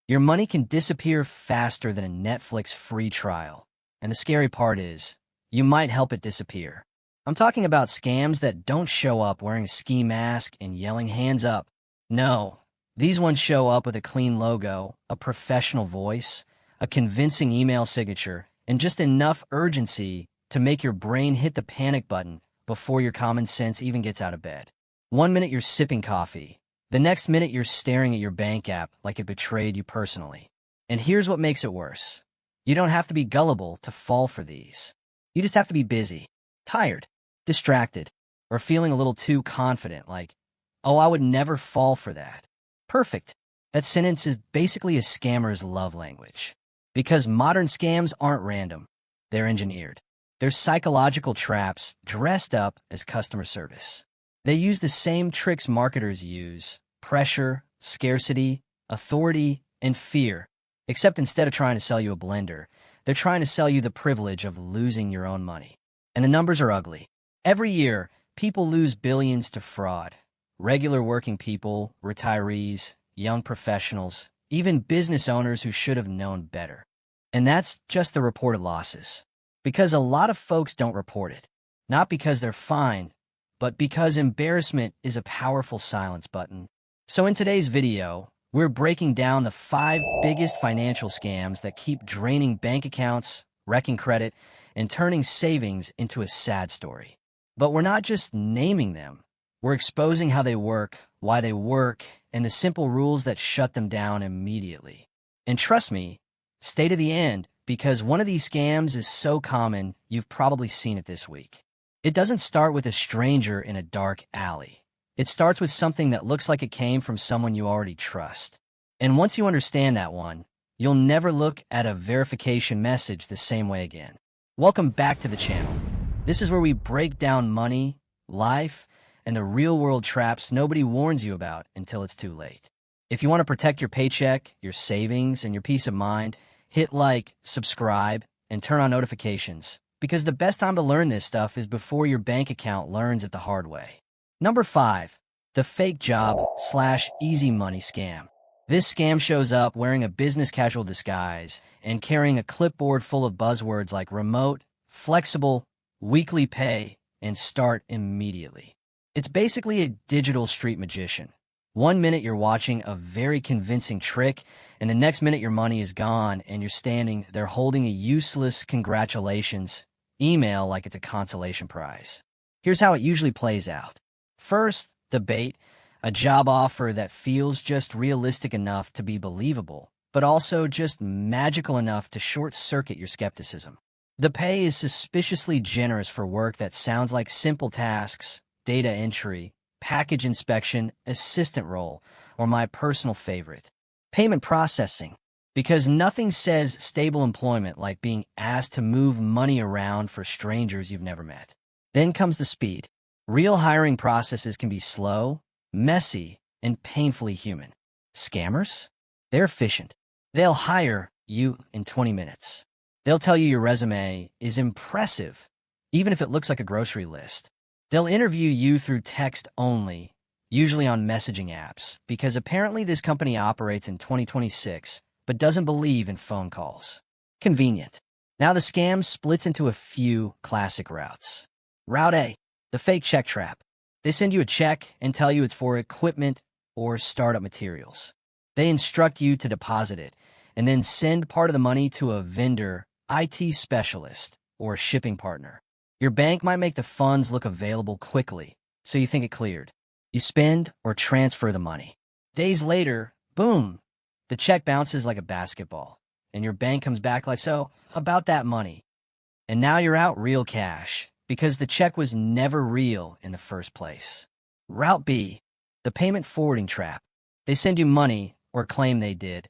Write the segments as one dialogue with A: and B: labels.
A: Your money can disappear faster than a Netflix free trial. And the scary part is, you might help it disappear. I'm talking about scams that don't show up wearing a ski mask and yelling hands up. No, these ones show up with a clean logo, a professional voice, a convincing email signature, and just enough urgency to make your brain hit the panic button before your common sense even gets out of bed. One minute you're sipping coffee. The next minute you're staring at your bank app like it betrayed you personally. And here's what makes it worse. You don't have to be gullible to fall for these. You just have to be busy, tired, distracted, or feeling a little too confident, like, oh, I would never fall for that. Perfect. That sentence is basically a scammer's love language. Because modern scams aren't random. They're engineered. They're psychological traps dressed up as customer service. They use the same tricks marketers use: pressure, scarcity, authority, and fear. Except instead of trying to sell you a blender, they're trying to sell you the privilege of losing your own money. And the numbers are ugly. Every year, people lose billions to fraud. Regular working people, retirees, young professionals, even business owners who should have known better. And that's just the reported losses. Because a lot of folks don't report it. Not because they're fine, but because embarrassment is a powerful silence button. So in today's video, we're breaking down the 5 biggest financial scams that keep draining bank accounts, wrecking credit, and turning savings into a sad story. But we're not just naming them. We're exposing how they work, why they work, and the simple rules that shut them down immediately. And trust me, stay to the end, because one of these scams is so common, you've probably seen it this week. It doesn't start with a stranger in a dark alley. It starts with something that looks like it came from someone you already trust. And once you understand that one, you'll never look at a verification message the same way again. Welcome back to the channel. This is where we break down money, life, and the real-world traps nobody warns you about until it's too late. If you want to protect your paycheck, your savings, and your peace of mind, hit like, subscribe, and turn on notifications, because the best time to learn this stuff is before your bank account learns it the hard way. Number 5, the fake job/easy money scam. This scam shows up wearing a business casual disguise and carrying a clipboard full of buzzwords like remote, flexible, weekly pay, and start immediately. It's basically a digital street magician. One minute you're watching a very convincing trick, and the next minute your money is gone and you're standing there holding a useless congratulations email like it's a consolation prize. Here's how it usually plays out. First, the bait, a job offer that feels just realistic enough to be believable, but also just magical enough to short-circuit your skepticism. The pay is suspiciously generous for work that sounds like simple tasks, data entry, package inspection, assistant role, or my personal favorite, payment processing. Because nothing says stable employment like being asked to move money around for strangers you've never met. Then comes the speed. Real hiring processes can be slow, messy, and painfully human. Scammers? They're efficient. They'll hire you in 20 minutes. They'll tell you your resume is impressive, even if it looks like a grocery list. They'll interview you through text only, usually on messaging apps, because apparently this company operates in 2026, but doesn't believe in phone calls. Convenient. Now the scam splits into a few classic routes. Route A, the fake check trap. They send you a check and tell you it's for equipment or startup materials. They instruct you to deposit it, and then send part of the money to a vendor, IT specialist, or shipping partner. Your bank might make the funds look available quickly, so you think it cleared. You spend or transfer the money. Days later, boom, the check bounces like a basketball, and your bank comes back like, so, about that money. And now you're out real cash, because the check was never real in the first place. Route B, the payment forwarding trap. They send you money, or claim they did,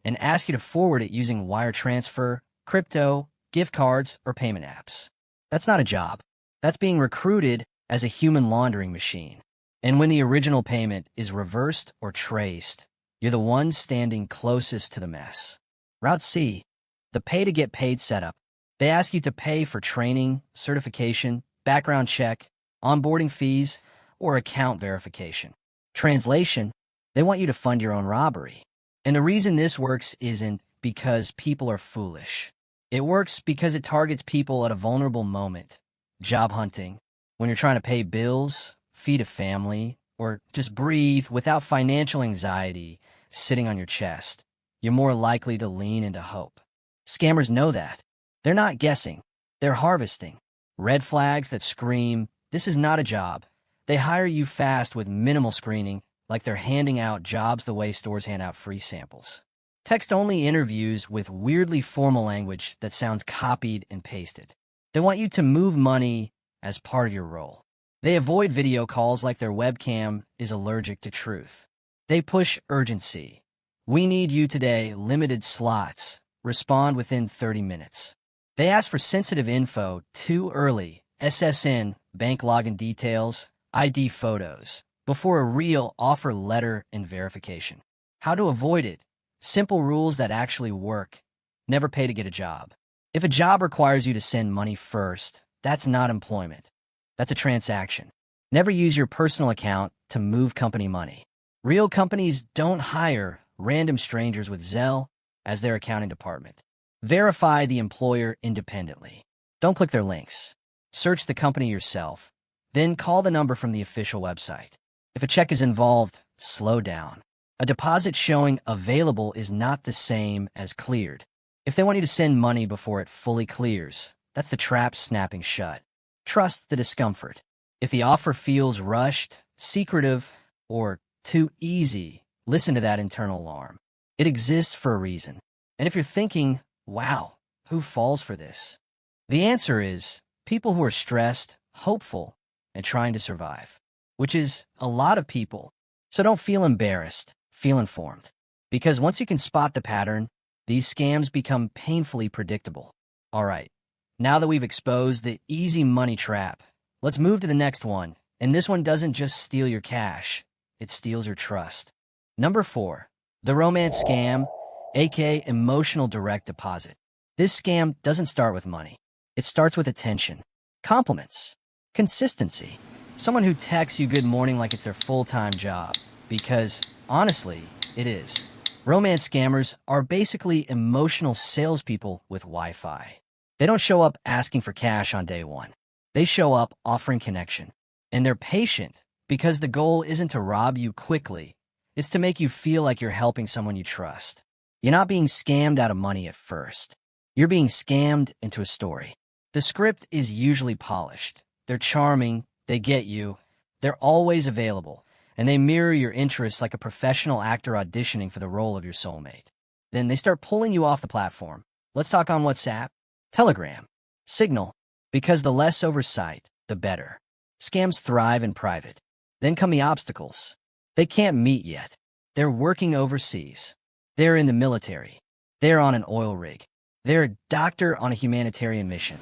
A: and ask you to forward it using wire transfer, crypto, gift cards, or payment apps. That's not a job. That's being recruited as a human laundering machine. And when the original payment is reversed or traced, you're the one standing closest to the mess. Route C, the pay to get paid setup. They ask you to pay for training, certification, background check, onboarding fees, or account verification. Translation, they want you to fund your own robbery. And the reason this works isn't because people are foolish. It works because it targets people at a vulnerable moment. Job hunting, when you're trying to pay bills, feed a family, or just breathe without financial anxiety sitting on your chest, you're more likely to lean into hope. Scammers know that. They're not guessing. They're harvesting. Red flags that scream, this is not a job. They hire you fast with minimal screening, like they're handing out jobs the way stores hand out free samples. Text-only interviews with weirdly formal language that sounds copied and pasted. They want you to move money as part of your role. They avoid video calls like their webcam is allergic to truth. They push urgency. We need you today, limited slots. Respond within 30 minutes. They ask for sensitive info too early, SSN, bank login details, ID photos, before a real offer letter and verification. How to avoid it? Simple rules that actually work. Never pay to get a job. If a job requires you to send money first, that's not employment. That's a transaction. Never use your personal account to move company money. Real companies don't hire random strangers with Zelle as their accounting department. Verify the employer independently. Don't click their links. Search the company yourself. Then call the number from the official website. If a check is involved, slow down. A deposit showing available is not the same as cleared. If they want you to send money before it fully clears, that's the trap snapping shut. Trust the discomfort. If the offer feels rushed, secretive, or too easy, listen to that internal alarm. It exists for a reason. And if you're thinking, wow, who falls for this? The answer is people who are stressed, hopeful, and trying to survive, which is a lot of people. So don't feel embarrassed, feel informed. Because once you can spot the pattern, these scams become painfully predictable. All right, now that we've exposed the easy money trap, let's move to the next one. And this one doesn't just steal your cash, it steals your trust. Number 4, the romance scam, aka emotional direct deposit. This scam doesn't start with money. It starts with attention, compliments, consistency. Someone who texts you good morning like it's their full-time job. Because, honestly, it is. Romance scammers are basically emotional salespeople with Wi-Fi. They don't show up asking for cash on day one. They show up offering connection. And they're patient because the goal isn't to rob you quickly. It's to make you feel like you're helping someone you trust. You're not being scammed out of money at first. You're being scammed into a story. The script is usually polished. They're charming, they get you, they're always available, and they mirror your interests like a professional actor auditioning for the role of your soulmate. Then they start pulling you off the platform. Let's talk on WhatsApp, Telegram, Signal, because the less oversight, the better. Scams thrive in private. Then come the obstacles. They can't meet yet. They're working overseas. They're in the military. They're on an oil rig. They're a doctor on a humanitarian mission.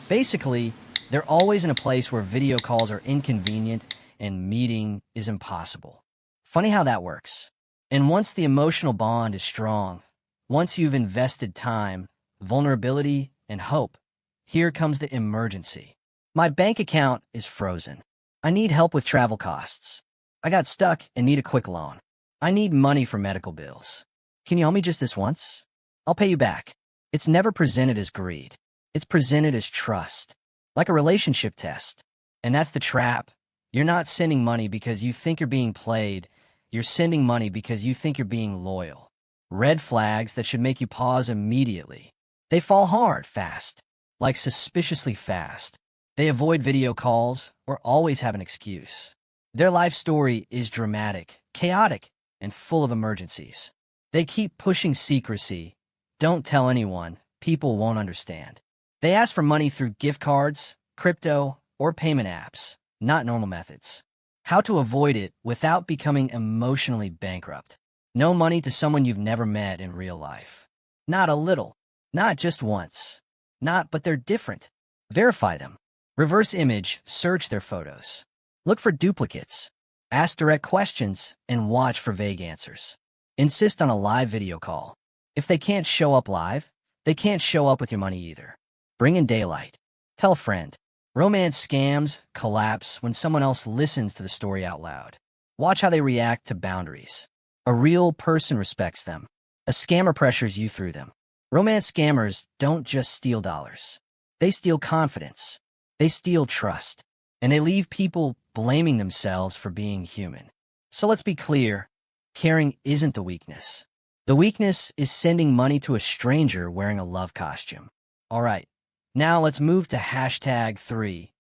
A: Basically, they're always in a place where video calls are inconvenient and meeting is impossible. Funny how that works. And once the emotional bond is strong, once you've invested time, vulnerability, and hope, here comes the emergency. My bank account is frozen. I need help with travel costs. I got stuck and need a quick loan. I need money for medical bills. Can you help me just this once? I'll pay you back. It's never presented as greed. It's presented as trust, like a relationship test. And that's the trap. You're not sending money because you think you're being played. You're sending money because you think you're being loyal. Red flags that should make you pause immediately. They fall hard fast, like suspiciously fast. They avoid video calls or always have an excuse. Their life story is dramatic, chaotic, and full of emergencies. They keep pushing secrecy. Don't tell anyone. People won't understand. They ask for money through gift cards, crypto, or payment apps, not normal methods. How to avoid it without becoming emotionally bankrupt. No money to someone you've never met in real life. Not a little. Not just once. Not, but they're different. Verify them. Reverse image, search their photos. Look for duplicates. Ask direct questions and watch for vague answers. Insist on a live video call. If they can't show up live, they can't show up with your money either. Bring in daylight. Tell a friend. Romance scams collapse when someone else listens to the story out loud. Watch how they react to boundaries. A real person respects them. A scammer pressures you through them. Romance scammers don't just steal dollars. They steal confidence. They steal trust. And they leave people blaming themselves for being human. So let's be clear, caring isn't the weakness. The weakness is sending money to a stranger wearing a love costume. All right, now let's move to hashtag 3,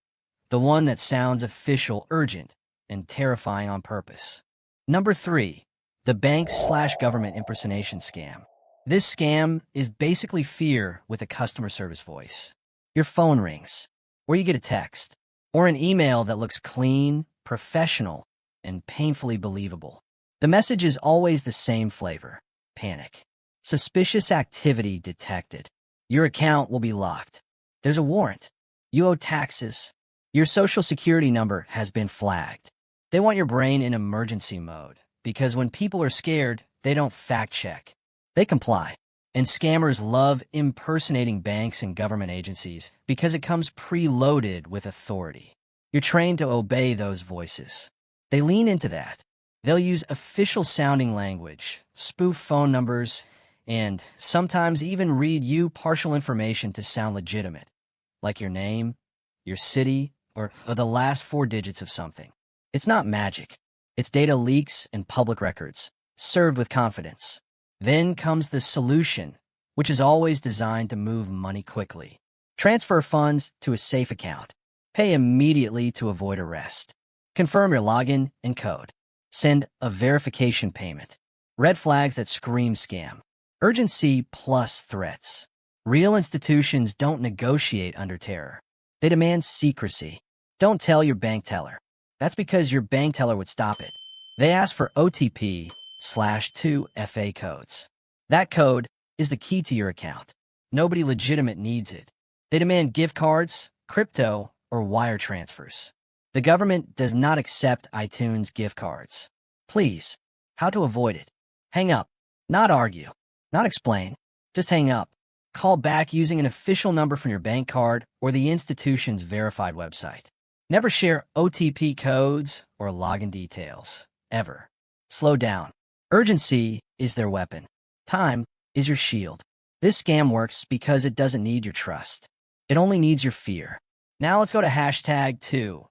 A: the one that sounds official, urgent, and terrifying on purpose. Number 3, the bank/government impersonation scam. This scam is basically fear with a customer service voice. Your phone rings, or you get a text, or an email that looks clean, professional, and painfully believable. The message is always the same flavor: panic. Suspicious activity detected. Your account will be locked. There's a warrant. You owe taxes. Your social security number has been flagged. They want your brain in emergency mode, because when people are scared, they don't fact-check. They comply. And scammers love impersonating banks and government agencies because it comes preloaded with authority. You're trained to obey those voices. They lean into that. They'll use official-sounding language, spoof phone numbers, and sometimes even read you partial information to sound legitimate, like your name, your city, or the last 4 digits of something. It's not magic. It's data leaks and public records, served with confidence. Then comes the solution, which is always designed to move money quickly. Transfer funds to a safe account. Pay immediately to avoid arrest. Confirm your login and code. Send a verification payment. Red flags that scream scam. Urgency plus threats. Real institutions don't negotiate under terror. They demand secrecy. Don't tell your bank teller. That's because your bank teller would stop it. They ask for OTP/2FA codes. That code is the key to your account. Nobody legitimate needs it. They demand gift cards, crypto, or wire transfers. The government does not accept iTunes gift cards. Please, how to avoid it? Hang up. Not argue. Not explain. Just hang up. Call back using an official number from your bank card or the institution's verified website. Never share OTP codes or login details. Ever. Slow down. Urgency is their weapon. Time is your shield. This scam works because it doesn't need your trust. It only needs your fear. Now let's go to hashtag 2,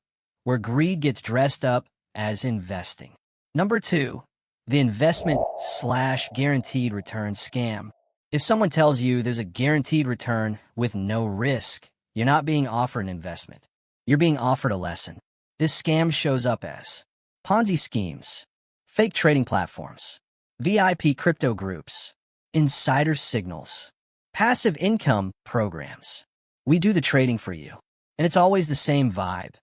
A: where greed gets dressed up as investing. Number 2, the investment/guaranteed return scam. If someone tells you there's a guaranteed return with no risk, you're not being offered an investment. You're being offered a lesson. This scam shows up as Ponzi schemes, fake trading platforms, VIP crypto groups, insider signals, passive income programs. We do the trading for you. And it's always the same vibe.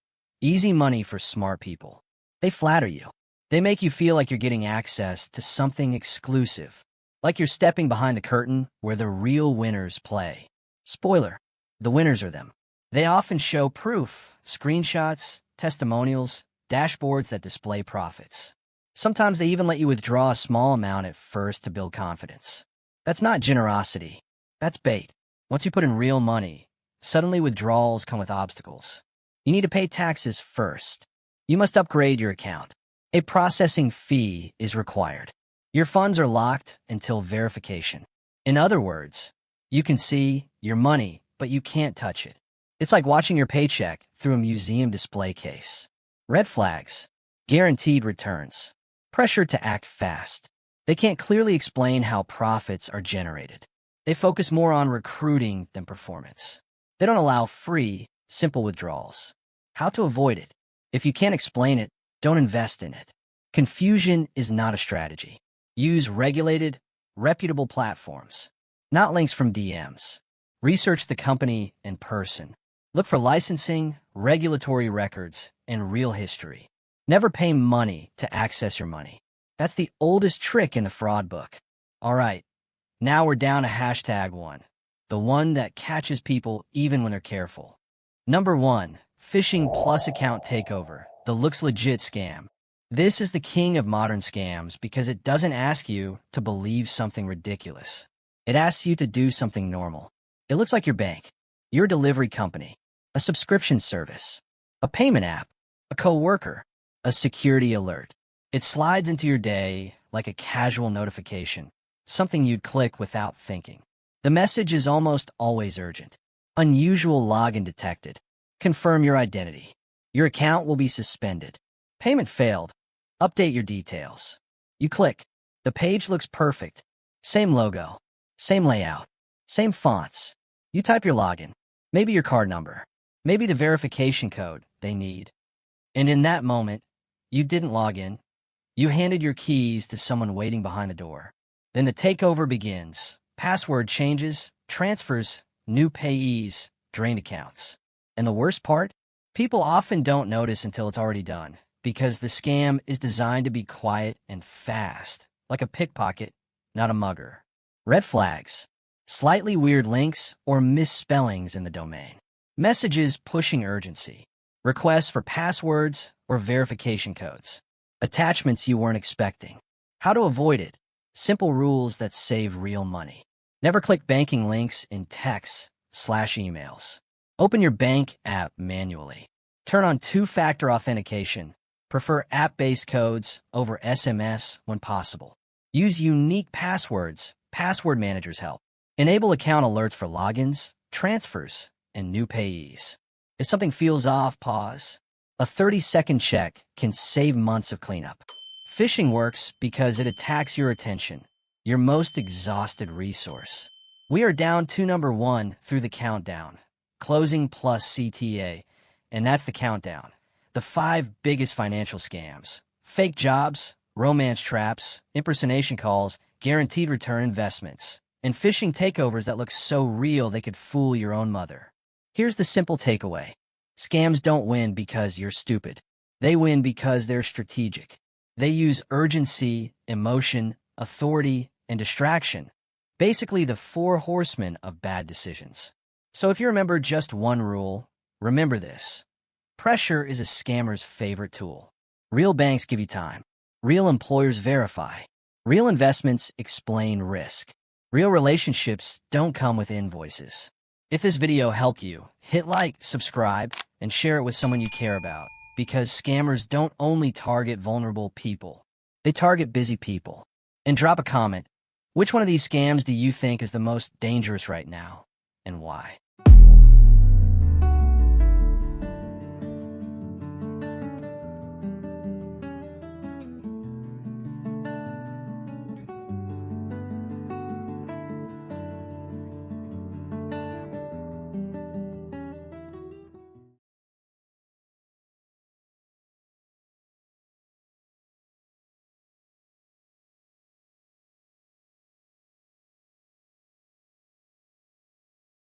A: Easy money for smart people. They flatter you. They make you feel like you're getting access to something exclusive, like you're stepping behind the curtain where the real winners play. Spoiler, the winners are them. They often show proof, screenshots, testimonials, dashboards that display profits. Sometimes they even let you withdraw a small amount at first to build confidence. That's not generosity. That's bait. Once you put in real money, suddenly withdrawals come with obstacles. You need to pay taxes first. You must upgrade your account. A processing fee is required. Your funds are locked until verification. In other words, you can see your money, but you can't touch it. It's like watching your paycheck through a museum display case. Red flags, guaranteed returns, pressure to act fast. They can't clearly explain how profits are generated. They focus more on recruiting than performance. They don't allow free, simple withdrawals. How to avoid it? If you can't explain it, don't invest in it. Confusion is not a strategy. Use regulated, reputable platforms, not links from DMs. Research the company in person. Look for licensing, regulatory records, and real history. Never pay money to access your money. That's the oldest trick in the fraud book. All right, now we're down to hashtag 1, the one that catches people even when they're careful. Number 1, phishing plus account takeover, the looks legit scam. This is the king of modern scams because it doesn't ask you to believe something ridiculous. It asks you to do something normal. It looks like your bank, your delivery company, a subscription service, a payment app, a coworker, a security alert. It slides into your day, like a casual notification, something you'd click without thinking. The message is almost always urgent. Unusual login detected. Confirm your identity. Your account will be suspended. Payment failed. Update your details. You click. The page looks perfect. Same logo. Same layout. Same fonts. You type your login. Maybe your card number. Maybe the verification code they need. And in that moment, you didn't log in. You handed your keys to someone waiting behind the door. Then the takeover begins. Password changes, transfers, new payees, drained accounts. And the worst part? People often don't notice until it's already done, because the scam is designed to be quiet and fast, like a pickpocket, not a mugger. Red flags. Slightly weird links or misspellings in the domain. Messages pushing urgency. Requests for passwords or verification codes. Attachments you weren't expecting. How to avoid it. Simple rules that save real money. Never click banking links in texts/emails. Open your bank app manually. Turn on two-factor authentication. Prefer app-based codes over SMS when possible. Use unique passwords. Password managers help. Enable account alerts for logins, transfers, and new payees. If something feels off, pause. A 30-second check can save months of cleanup. Phishing works because it attacks your attention, your most exhausted resource. We are down to number 1 through the countdown. Closing plus CTA, and that's the countdown. The 5 biggest financial scams. Fake jobs, romance traps, impersonation calls, guaranteed return investments, and phishing takeovers that look so real they could fool your own mother. Here's the simple takeaway. Scams don't win because you're stupid. They win because they're strategic. They use urgency, emotion, authority, and distraction. Basically the 4 horsemen of bad decisions. So if you remember just one rule, remember this. Pressure is a scammer's favorite tool. Real banks give you time. Real employers verify. Real investments explain risk. Real relationships don't come with invoices. If this video helped you, hit like, subscribe, and share it with someone you care about. Because scammers don't only target vulnerable people. They target busy people. And drop a comment. Which one of these scams do you think is the most dangerous right now, and why?